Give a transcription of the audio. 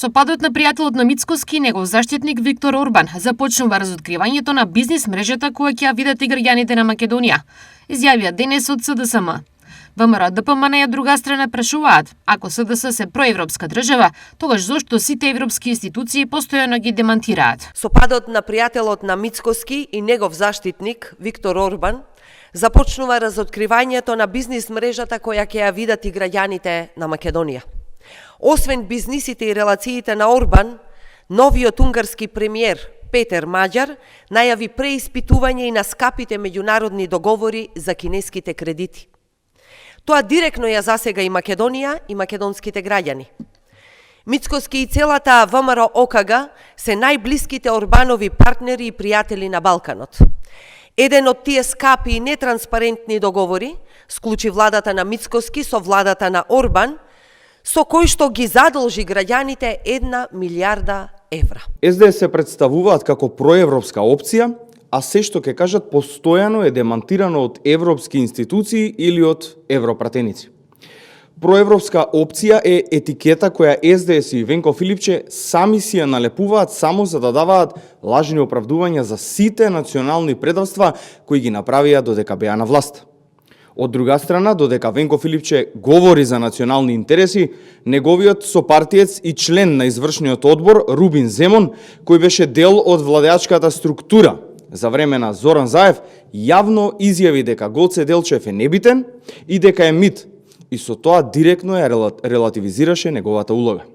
Со падот на пријателот на Мицкоски и негов заштитник Виктор Орбан започнува разоткривањето на бизнис мрежата која ќе ја видат и граѓаните на Македонија, изјавија денес од СДСМ. ВМРО ДПМН ја друга страна прашуваат, ако СДС се проевропска држава, тогаш зошто сите европски институции постојано ги демантираат? Со падот на пријателот на Мицкоски и негов заштитник Виктор Орбан започнува разоткривањето на бизнис мрежата која ќе ја видат и граѓаните на Македонија. Освен бизнисите и релациите на Орбан, новиот унгарски премиер Петер Маџар најави преиспитување и на скапите меѓународни договори за кинеските кредити. Тоа директно ја засега и Македонија и македонските граѓани. Мицкоски и целата ВМРО ОКГ се најблиските Орбанови партнери и пријатели на Балканот. Еден од тие скапи и нетранспарентни договори склучи владата на Мицкоски со владата на Орбан, со кој што ги задолжи граѓаните 1 милијарда евра. СДС се представуваат како проевропска опција, а се што ќе кажат постојано е демантирано од европски институции или од европратеници. Проевропска опција е етикета која СДС и Венко Филипче сами си ја налепуваат само за да даваат лажни оправдувања за сите национални предавства кои ги направија додека беа на власт. Од друга страна, додека Венко Филипче говори за национални интереси, неговиот сопартиец и член на извршниот одбор Рубин Земон, кој беше дел од владеачката структура за време на Зоран Заев, јавно изјави дека Гоце Делчев е небитен и дека е мит, и со тоа директно ја релативизираше неговата улога.